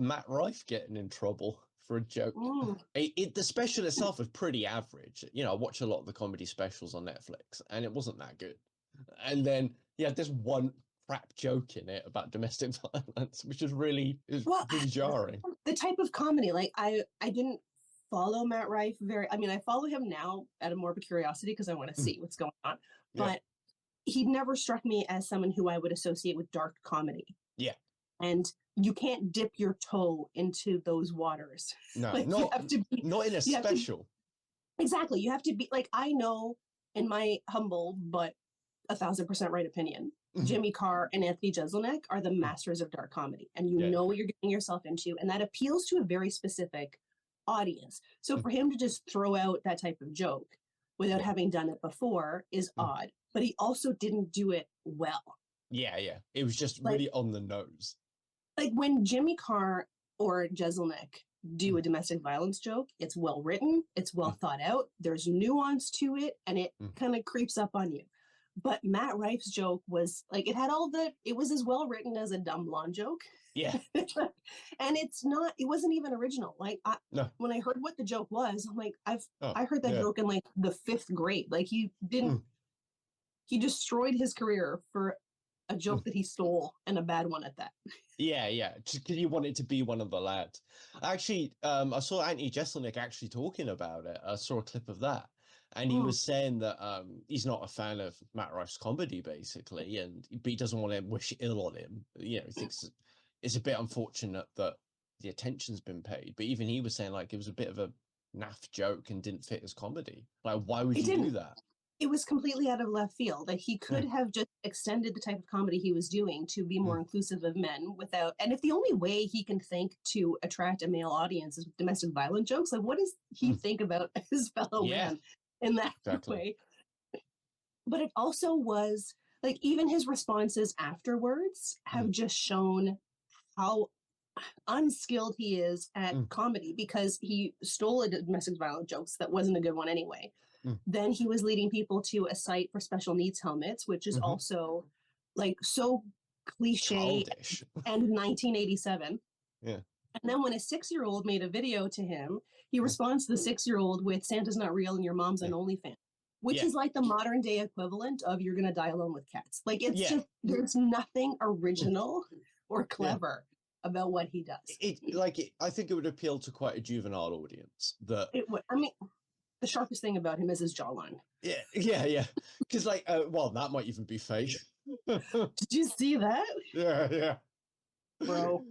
Matt Rife getting in trouble for a joke. Mm. The special itself was pretty average. You know, I watch a lot of the comedy specials on Netflix, and it wasn't that good. And then you had this one crap joke in it about domestic violence, which is Well, really jarring. the type of comedy, like I didn't follow Matt Rife I mean, I follow him now out of more of a curiosity because I want to Mm, see what's going on. yeah, But he never struck me as someone who I would associate with dark comedy. yeah. And you can't dip your toe into those waters. No, Like you have to be, not in a you have to special. exactly. You have to be like I know in my humble but 1,000% right opinion, Mhm. Jimmy Carr and Anthony Jeselnik are the masters of dark comedy, and you Yeah. know what you're getting yourself into, and that appeals to a very specific audience. So Mm, for him to just throw out that type of joke without yeah. having done it before is Mm, odd, but he also didn't do it well. yeah, yeah. It was just Like really on the nose. like when Jimmy Carr or Jeselnik do a Mm, domestic violence joke, it's well written, it's well mm, thought out, there's nuance to it, and it mm. kind of creeps up on you. But Matt Rife's joke was like it was as well written as a dumb blonde joke. Yeah. And it wasn't even original. No. When I heard what the joke was, I'm like, Oh, I heard that yeah. joke in like the fifth grade. Like Mm, he destroyed his career for a joke mm. that he stole and a bad one at that. Yeah, yeah. Just because you wanted to be one of the lads. Actually, I saw Anthony Jeselnik actually talking about it. I saw a clip of that. And he Mm. was saying that he's not a fan of Matt Rife's comedy, basically, but he doesn't want to wish ill on him. You know, he thinks it's a bit unfortunate that the attention's been paid. But even he was saying like it was a bit of a naff joke and didn't fit his comedy. Like, why would It you do didn't. that? It was completely out of left field. That he could Mm, have just extended the type of comedy he was doing to be more mm, inclusive of men without. And if the only way he can think to attract a male audience is domestic violent jokes, like what does he mm. think about his fellow Yeah, man in that exactly. way? But it also was like even his responses afterwards have Mm, just shown how unskilled he is at mm, comedy because he stole a domestic violence jokes that wasn't a good one anyway. mm, Then he was leading people to a site for special needs helmets, which is mhm. also like so cliche Childish. and 1987. Yeah. And then when a 6-year-old made a video to him, he Mm, responds to the 6-year-old with Santa's not real and your mom's an yeah. OnlyFans, which Yeah. is like the modern day equivalent of you're going to die alone with cats. Like it's Yeah. just, there's nothing Mm, original or yeah. clever about what he does. I think it would appeal to quite a juvenile audience that It would, I mean, the sharpest thing about him is his jawline. yeah, yeah, yeah. Because like well, that might even be fake. Did you see that, Yeah, yeah. bro?